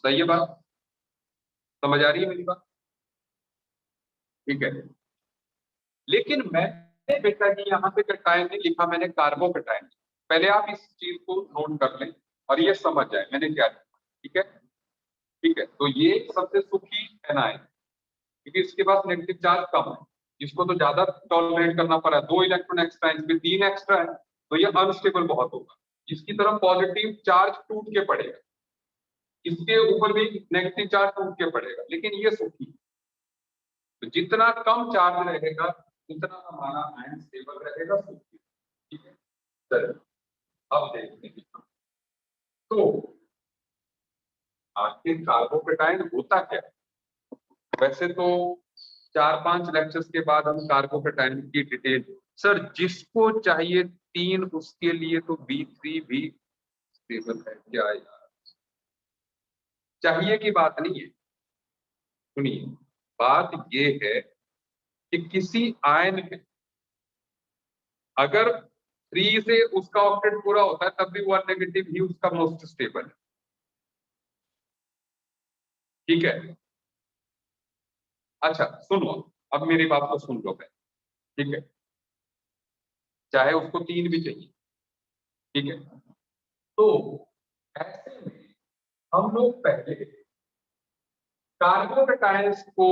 सही है बात? समझ आ रही है मेरी बात? ठीक है, लेकिन मैंने बेटा जी यहाँ पे कैटायन नहीं लिखा, मैंने कार्बोकैटायन। पहले आप इस चीज को नोट कर लें और ये समझ जाए मैंने क्या लिखा। ठीक है, ठीक है, तो ये सबसे सुखी एनायन, क्योंकि इसके पास नेगेटिव चार्ज कम है, इसको तो ज्यादा टॉलरेट करना पड़ा, 2 इलेक्ट्रॉन एक्स्ट्रा, इसमें 3 एक्स्ट्रा है, तो ये अनस्टेबल बहुत होगा। इसकी तरफ पॉजिटिव चार्ज टूट के पड़ेगा, इसके ऊपर भी नेगेटिव चार्ज टूट के पड़ेगा, लेकिन ये सुखी। तो जितना कम चार्ज रहेगा उतना हमारा आयन स्टेबल रहेगा, सुखी। ठीक है, चलिए अब देखते हैं तो आखिर कार्बोकैटायन होता क्या है। वैसे तो 4-5 लेक्चर्स के बाद हम कार्बोकैटायन की डिटेल, सर जिसको चाहिए 3 उसके लिए तो B3 भी स्टेबल है क्या यार? चाहिए की बात नहीं है, सुनिए, बात ये है कि किसी आयन में अगर 3 से उसका ऑक्टेट पूरा होता है तब भी 1 नेगेटिव ही उसका मोस्ट स्टेबल है। ठीक है, अच्छा सुनो, अब मेरी बात को सुन लो पहले। ठीक है, चाहे उसको 3 भी चाहिए। ठीक है, तो ऐसे में हम लोग पहले कार्बोकैटायंस को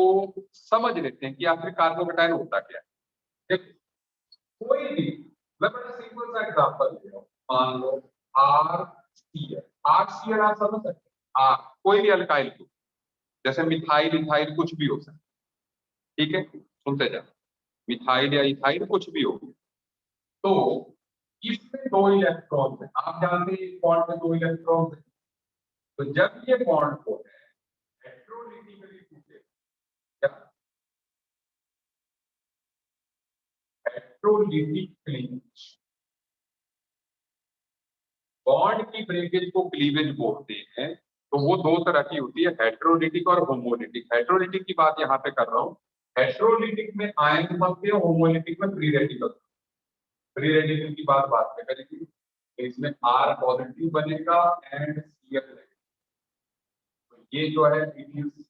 समझ लेते हैं कि आखिर कार्बोकैटायन होता क्या है। कोई भी, मैं बड़ा सिंपल सा एग्जांपल दे रहा हूं, मान लो RCl। RCl आप समझ सकते हैं, आर कोई भी अल्काइल ग्रुप, जैसे मिथाइल इथाइल कुछ भी हो सकता है। ठीक है, सुनते जाओ, मिथाइल या इथाइल कुछ भी हो। तो इसमें 2 इलेक्ट्रॉन है, आप जानते हैं इस बॉन्ड में 2 इलेक्ट्रॉन है। तो जब ये बॉन्ड को हेटेरोलिटिकली टूटे, क्या हेटेरोलिटिकली बॉन्ड की ब्रेकेज को क्लीवेज बोलते हैं। तो वो 2 तरह की होती है, हेटेरोलिटिक और होमोलिटिक। हेटेरोलिटिक की बात यहाँ पे कर रहा हूँ, हेटेरोलिटिक में आयन बनते हैं, होमोलिटिक में फ्री रेडिकल। फ्री रेडिकल की बात में करेंगे, तो इसमें R पॉजिटिव बनेगा एंड Cl नेगेटिव। तो ये जो है इट इज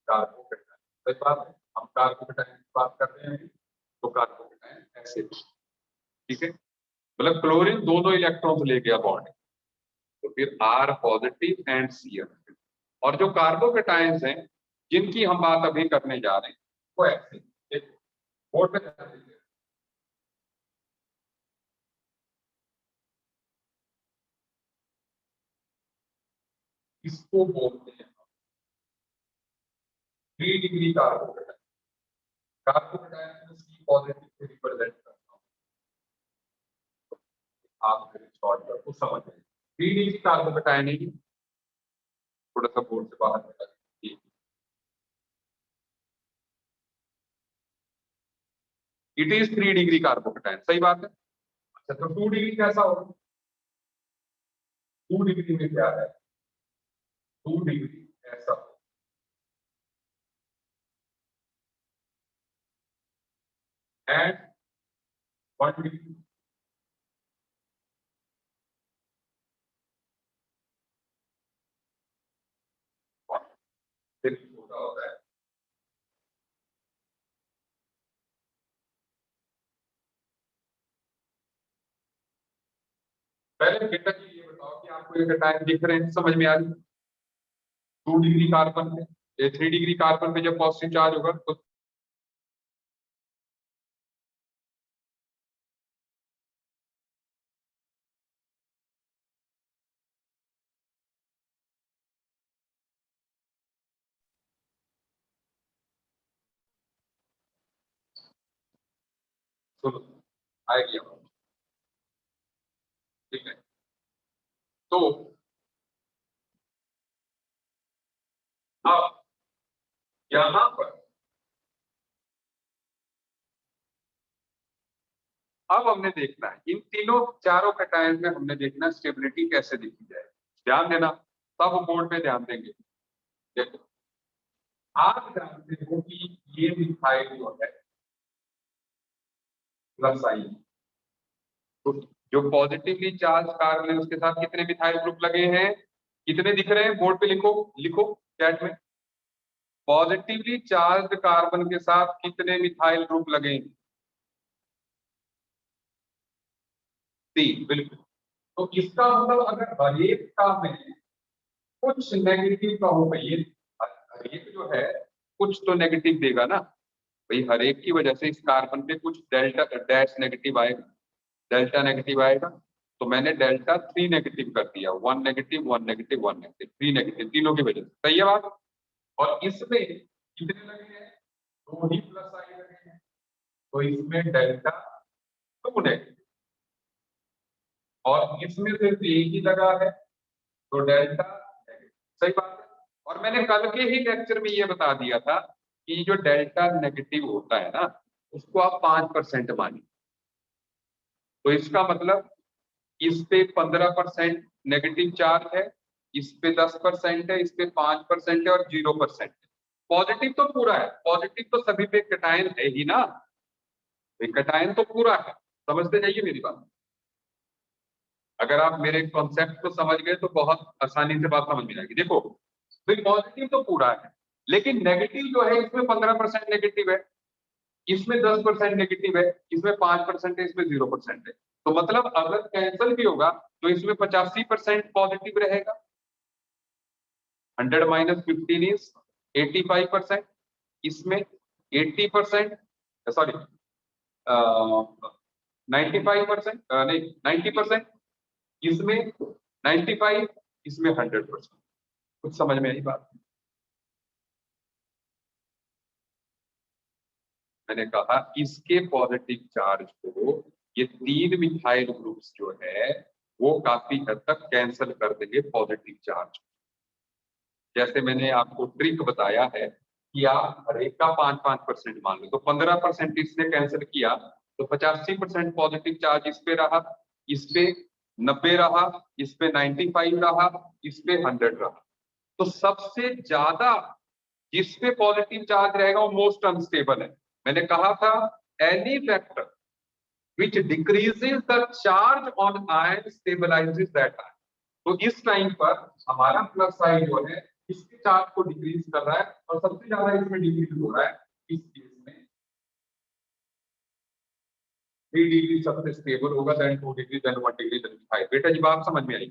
कार्बोकैटायन। सही बात है, हम कार्बोकैटायन की बात कर रहे हैं, तो कार्बोकैटायन ऐसे। ठीक है, मतलब क्लोरीन दोनों इलेक्ट्रॉन्स ले गया बॉन्ड, तो फिर R पॉजिटिव एंड Cl। और जो कार्बोकैटायंस हैं जिनकी हम बात अभी करने जा रहे हैं वो ऐसे, देखो बोर्ड पे ध्यान दीजिए। इसको बोलते हैं 3 डिग्री कार्बोकैटायन। कार्बोकैटायन को C पॉजिटिव से रिप्रेजेंट करता हूं, आप मेरे शॉर्टकट को समझ लें। 3 डिग्री कार्बोकैटायन है, थोड़ा सा बोर्ड से बाहर निकल। इट इज 3 डिग्री कार्बोकेटाइन, सही बात है। अच्छा तो 2 डिग्री कैसा होगा? 2 डिग्री में क्या है? 2 डिग्री ऐसा एंड 1 डिग्री फिर छोटा होता है। पहले बेटा जी ये बताओ कि आपको ये कैटायन दिख रहे हैं, समझ में आ रही? 2 डिग्री कार्बन पे, ये 3 डिग्री कार्बन पे जब पॉजिटिव चार्ज होगा तो सुनो आएगी अब, ठीक है। तो अब यहाँ पर अब हमने देखना है इन तीनों चारों कैटायन में, हमने देखना स्टेबिलिटी कैसे देखी जाए। ध्यान देना, सब बोर्ड पे ध्यान देंगे। देखो आप जानते हो कि ये मिथाइल जो है प्लस आई, तो जो पॉजिटिवली चार्ज कार्बन है उसके साथ कितने मिथाइल ग्रुप लगे हैं, कितने दिख रहे हैं बोर्ड पे लिखो, लिखो चैट में। पॉजिटिवली चार्ज कार्बन के साथ कितने मिथाइल ग्रुप लगे हैं? 3, बिल्कुल। तो इसका मतलब अगर हर एक का में कुछ नेगेटिव का हो भाई, ये हर एक जो है कुछ तो नेगेटिव देगा ना भाई, हर एक की वजह से इस कार्बन पे कुछ डेल्टा डैश नेगेटिव आएगा, डेल्टा नेगेटिव आएगा। तो मैंने डेल्टा 3 नेगेटिव कर दिया, 1 नेगेटिव 1 नेगेटिव 1 नेगेटिव 3 नेगेटिव, तीनों की वजह से, सही है बात। और इसमें कितने लगे हैं? 2 ही प्लस आई लगे हैं, तो इसमें डेल्टा 2 नेगेटिव, और इसमें सिर्फ एक ही लगा है तो डेल्टा नेगेटिव, सही बात है। और मैंने कल के ही लेक्चर में ये बता दिया था कि जो डेल्टा नेगेटिव होता है ना उसको आप 5% मानिए। तो इसका मतलब इस पे 15% नेगेटिव चार्ज है, इस पे 10% है, इस पे 5% है और 0% है। पॉजिटिव तो पूरा है, पॉजिटिव तो सभी पे कैटायन है ही ना, कैटायन तो पूरा है। समझते जाइए मेरी बात। अगर आप मेरे कॉन्सेप्ट को समझ गए तो बहुत आसानी से बात समझ में आएगी। देखो भाई पॉजिटिव तो पूरा है, लेकिन नेगेटिव जो है इसमें 15% नेगेटिव है, इसमें 10% नेगेटिव है, इसमें 5% है, इसमें 0% है। तो मतलब अगर कैंसिल भी होगा तो इसमें 85% पॉजिटिव रहेगा। 100 माइनस 15 इज 85%, इसमें 80%, सॉरी 95%, नहीं 90%, इसमें 95, इसमें 100%। कुछ समझ में आई बात? मैंने कहा इसके पॉजिटिव चार्ज को ये 3 मिथाइल ग्रुप्स जो है वो काफी हद तक कैंसिल कर देंगे पॉजिटिव चार्ज। जैसे मैंने आपको ट्रिक बताया है कि आप हर एक का 5-5% मान लो, तो 15% इसने कैंसिल किया तो 85% पॉजिटिव चार्ज इस पे रहा, इस पे 90 रहा, इस पे 95 रहा, इस पे 100 रहा। तो सबसे ज्यादा जिस पे पॉजिटिव चार्ज रहेगा वो मोस्ट अनस्टेबल है। मैंने कहा था any factor which decreases the charge on ion stabilizes that ion। तो इस टाइम पर हमारा प्लस साइन जो है इसके चार्ज को डिक्रीज कर रहा है, और सबसे ज्यादा इसमें डिक्रीज हो रहा है इस केस में 3 डिग्री सबसे स्टेबल होगा, then 2 degree, then 1 degree, then 5। बेटा जी बात समझ में आई?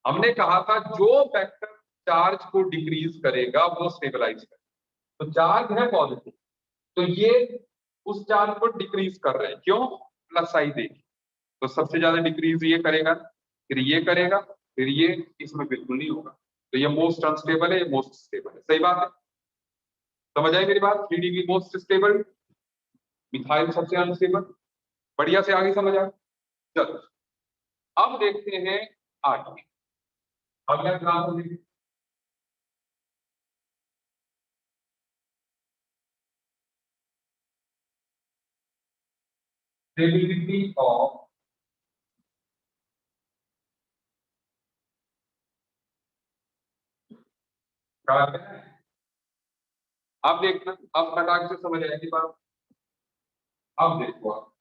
हमने कहा था जो फैक्टर चार्ज को डिक्रीज करेगा वो स्टेबलाइज करेगा। तो चार्ज है पॉजिटिव, तो ये उस चार्ज को डिक्रीज कर रहे हैं, क्यों? प्लस आई देगी, तो सबसे ज्यादा डिक्रीज ये करेगा, फिर ये करेगा, फिर ये, इसमें बिल्कुल नहीं होगा। तो ये मोस्ट अनस्टेबल है, ये मोस्ट स्टेबल है, सही बात है। समझ आई मेरी बात? 3 डिग्री मोस्ट स्टेबल, मिथाइल सबसे अनस्टेबल। बढ़िया से आगे समझ आ? चलो अब देखते हैं आगे, अगला ग्राफ हम देखते स्टेबिलिटी ऑफ कार्बन है। अब देखना, अब फटाक से समझ आएगी बात। अब देखो आप,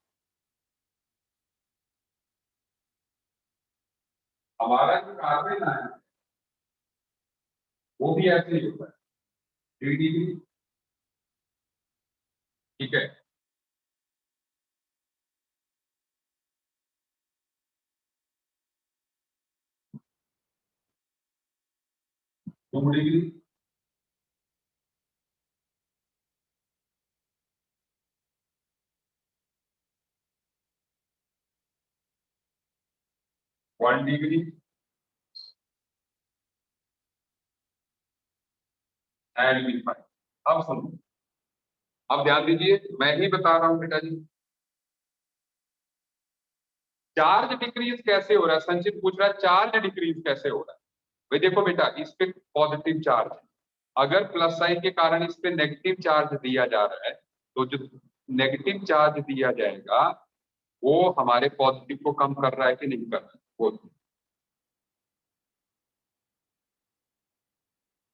हमारा जो कार्बन है वो भी ऐसे ही होता है, 3 डिग्री, ठीक है। Two degree, one degree and भी 5। अब सुनो, अब ध्यान दीजिए, मैं ही बता रहा हूं बेटा जी। चार्ज डिक्रीज कैसे हो रहा है, संचित पूछ रहा है चार्ज डिक्रीज कैसे हो रहा है। भाई देखो बेटा, इस पे पॉजिटिव चार्ज है, अगर प्लस साइन के कारण इस पे नेगेटिव चार्ज दिया जा रहा है, तो जो नेगेटिव चार्ज दिया जाएगा वो हमारे पॉजिटिव को कम कर रहा है कि नहीं कर रहा है, वो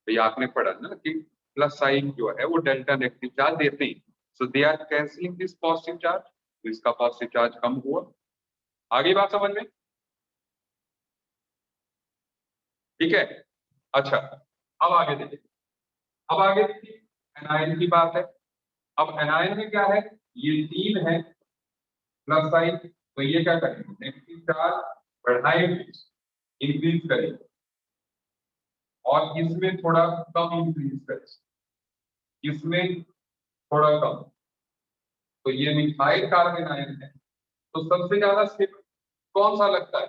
भाई आपने पढ़ा ना कि प्लस साइन जो है वो डेल्टा नेगेटिव चार्ज देते हैं, so they are cancelling this positive charge, तो इसका पॉजिटिव चार्ज कम हुआ। आगे बात समझ में, ठीक है। अच्छा, अब आगे देखिए, अब आगे देखिए एनायन की बात है। अब एनायन में क्या है, ये 3 है प्लस साइन, तो ये क्या करेंगे, नेगेटिव चार्ज बढ़ाएंगे, इंक्रीज करेंगे, और इसमें थोड़ा कम इंक्रीज करेंगे, इसमें थोड़ा कम, तो ये मिथाइल कार्बन आयन है। तो सबसे ज्यादा स्टेबल कौन सा लगता है,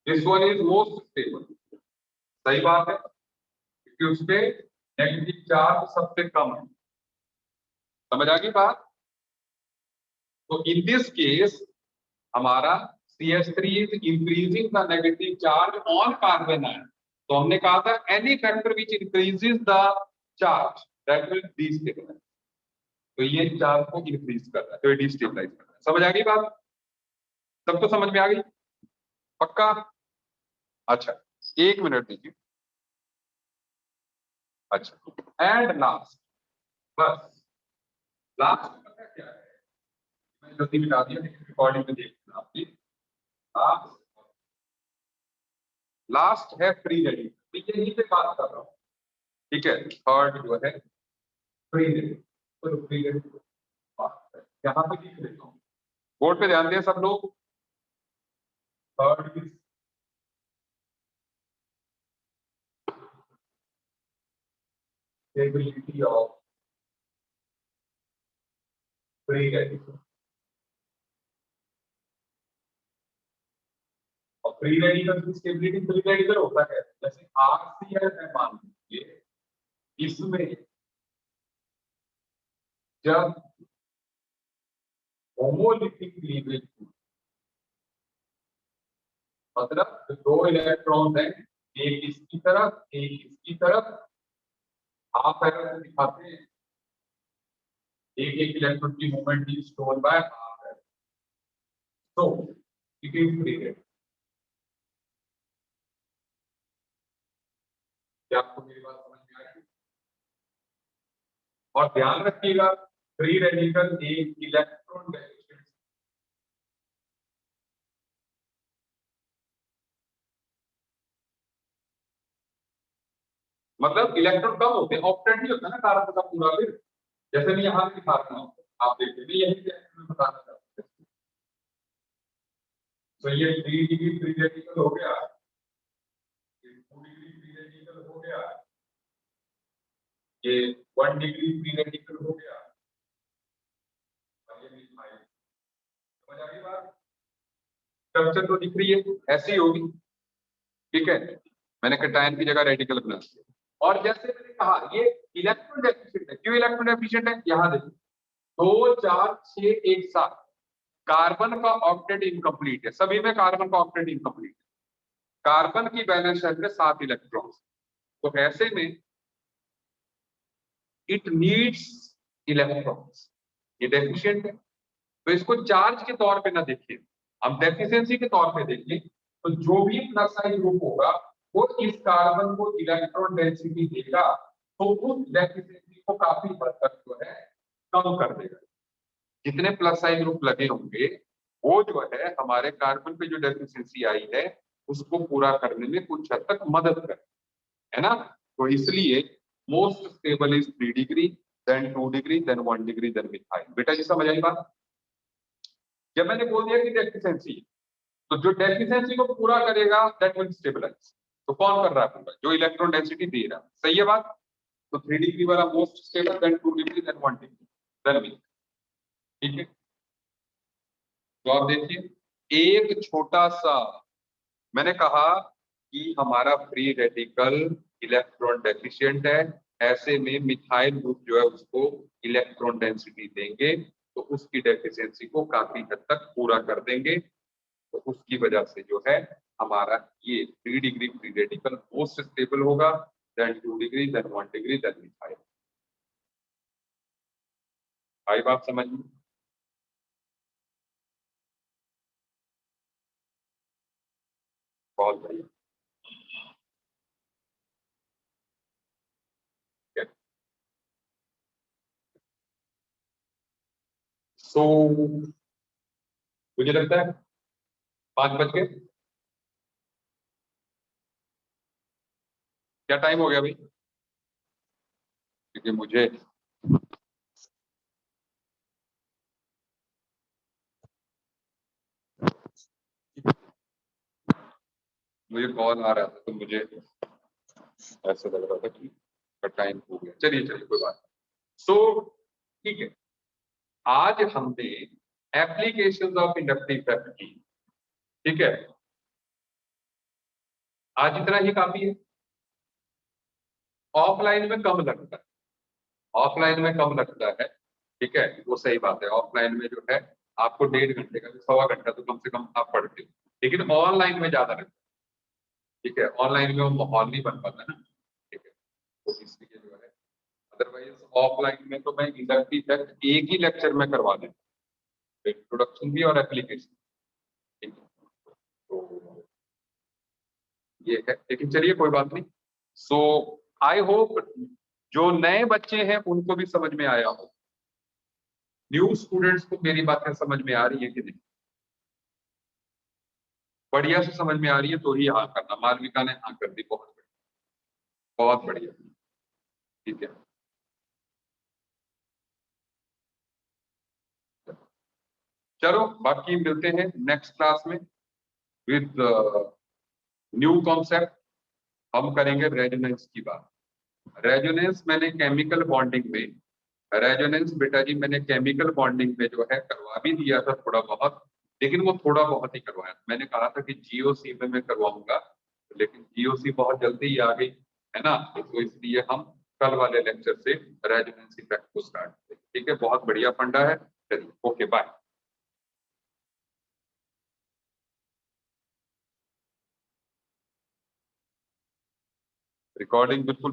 this one is most stable, सही बात है, क्योंकि उसपे नेगेटिव चार्ज सबसे कम है। समझ आ गई बात। तो इन दिस केस हमारा CH3 is increasing the negative charge on carbon ion, तो हमने कहा था any factor which increases the charge that will destabilise, तो ये चार्ज को इंक्रीज कर रहा है, तो ये डिस्टेबलाइज कर रहा है। समझ आ गई बात, सबको समझ में आ गई, पक्का। अच्छा, 1 मिनट दीजिए। अच्छा, एंड लास्ट, बस लास्ट पता क्या है, मैं जल्दी मिटा दिया लेकिन रिकॉर्डिंग में देखना आपकी। लास्ट है फ्री रेडिकल, तो यहीं पे बात कर रहा हूँ, ठीक है। थर्ड जो है फ्री रेडिकल, तो फ्री रेडिकल यहाँ पे लिख लेता हूँ, बोर्ड पे ध्यान दें सब लोग। Third is stability of free radical, और फ्री रेडिकल की स्टेबिलिटी, फ्री रेडिकल होता है जैसे RCl है मान लीजिए, इसमें जब होमोलिथिक क्लीवेज, मतलब जो 2 इलेक्ट्रॉन है, एक इसकी तरफ एक इसकी तरफ, आप ऐसे दिखाते हैं एक एक इलेक्ट्रॉन की movement is store by half है, तो इट इज फ्री रेडिकल। क्या आपको मेरी बात समझ में आई। और ध्यान रखिएगा, फ्री रेडिकल एक इलेक्ट्रॉन डेफिशिएंट, मतलब इलेक्ट्रॉन कम होते हैं, ऑक्टेट नहीं होता ना कार्बन का पूरा, फिर जैसे मैं यहाँ पे दिखा रहा हूँ, आप देखिए मैं यही बताना चाहता हूँ। तो ये 3 डिग्री फ्री रेडिकल हो गया, 2 डिग्री फ्री रेडिकल हो गया, ये 1 डिग्री फ्री रेडिकल हो गया, और ये मिथाइल। समझ आ गई बात, स्ट्रक्चर तो दिख रही है ऐसी होगी, ठीक है। मैंने कैटायन की जगह रेडिकल बना दिया, और जैसे मैंने कहा ये इलेक्ट्रॉन डेफिशिएंट है, क्यों इलेक्ट्रॉन डेफिशिएंट है, यहाँ देखिए 2 4 6 एक साथ, कार्बन का ऑक्टेट इनकम्प्लीट है, सभी में कार्बन का ऑक्टेट इनकम्प्लीट है, कार्बन की बैलेंस शेल में 7 इलेक्ट्रॉन, तो ऐसे में इट नीड्स इलेक्ट्रॉन्स, ये डेफिशिएंट है। तो इसको चार्ज के तौर पे ना देखिए, हम डेफिशिएंसी के तौर पे देखिए। तो जो भी प्लस आई ग्रुप होगा वो इस कार्बन को इलेक्ट्रॉन डेंसिटी देगा, तो उस डेफिशिएंसी को काफी हद तक जो है कम कर देगा। जितने प्लस आई ग्रुप लगे होंगे वो जो है हमारे कार्बन पे जो डेफिशिएंसी आई है उसको पूरा करने में कुछ हद तक मदद करे, है ना। तो इसलिए most stable is 3 degree, then 2 degree, then 1 degree, then methyl. बेटा जी समझ आई बात? जब मैंने बोल दिया कि डेफिशिएंसी, तो जो डेफिशिएंसी को पूरा करेगा दैट विल स्टेबलाइज। तो कौन कर रहा है पूरा? जो इलेक्ट्रॉन डेंसिटी दे रहा है। सही है बात? तो 3 डिग्री वाला most stable, then 2 degree, then 1 degree, then methyl. ठीक है, तो आप देखिए एक छोटा सा, मैंने कहा कि हमारा फ्री रेडिकल इलेक्ट्रॉन डेफिशिएंट है, ऐसे में मिथाइल ग्रुप जो है उसको इलेक्ट्रॉन डेंसिटी देंगे तो उसकी डेफिशिएंसी को काफी हद तक पूरा कर देंगे। तो उसकी वजह से जो है हमारा ये 3 degree free radical most stable होगा, then 2 degree, then 1 degree, then methyl. आई बात समझ में? बहुत बढ़िया। सो मुझे लगता है 5 बज गए। क्या टाइम हो गया भाई? क्योंकि मुझे कॉल आ रहा था तो मुझे ऐसा लग रहा था कि टाइम हो गया। चलिए चलिए कोई बात नहीं। सो ठीक है, आज हमने एप्लीकेशंस ऑफ इंडक्टिव इफेक्ट की। ठीक है, आज इतना ही काफी है। ऑफलाइन में कम लगता है, ऑफलाइन में कम लगता है। ठीक है, वो सही बात है। ऑफलाइन में जो है आपको 1.5 घंटे का, 1.25 घंटा तो कम से कम आप पढ़ते हो, लेकिन ऑनलाइन में ज्यादा लगता है। ठीक है, ऑनलाइन में वो माहौल नहीं बन पाता ना। ठीक है, तो इसलिए जो है, अदरवाइज ऑफलाइन में तो मैं इंडक्टिव इफेक्ट एक ही लेक्चर में करवा देता, इंट्रोडक्शन भी और एप्लीकेशन। ठीक है, तो ये है, लेकिन चलिए कोई बात नहीं। सो आई होप जो नए बच्चे हैं उनको भी समझ में आया हो। न्यू स्टूडेंट्स को मेरी बातें समझ में आ रही है कि नहीं? बढ़िया से समझ में आ रही है तो ही हाँ करना। मालविका ने हाँ कर दी, बहुत बढ़िया, बहुत बढ़िया। ठीक है, चलो बाकी मिलते हैं नेक्स्ट क्लास में विद न्यू कॉन्सेप्ट। हम करेंगे रेजोनेंस की बात। रेजोनेंस मैंने केमिकल बॉन्डिंग में, रेजोनेंस बेटा जी मैंने केमिकल बॉन्डिंग में जो है करवा भी दिया था थोड़ा बहुत, लेकिन वो थोड़ा बहुत ही करवाया था। मैंने कहा था कि जीओसी में मैं करवाऊंगा, लेकिन जीओसी बहुत जल्दी ही आ गई, है ना। तो इसलिए हम कल वाले लेक्चर से रेजोनेंस इफेक्ट को स्टार्ट करेंगे। ठीक है, बहुत बढ़िया फंडा है। चलिए ओके बाय। रिकॉर्डिंग बिल्कुल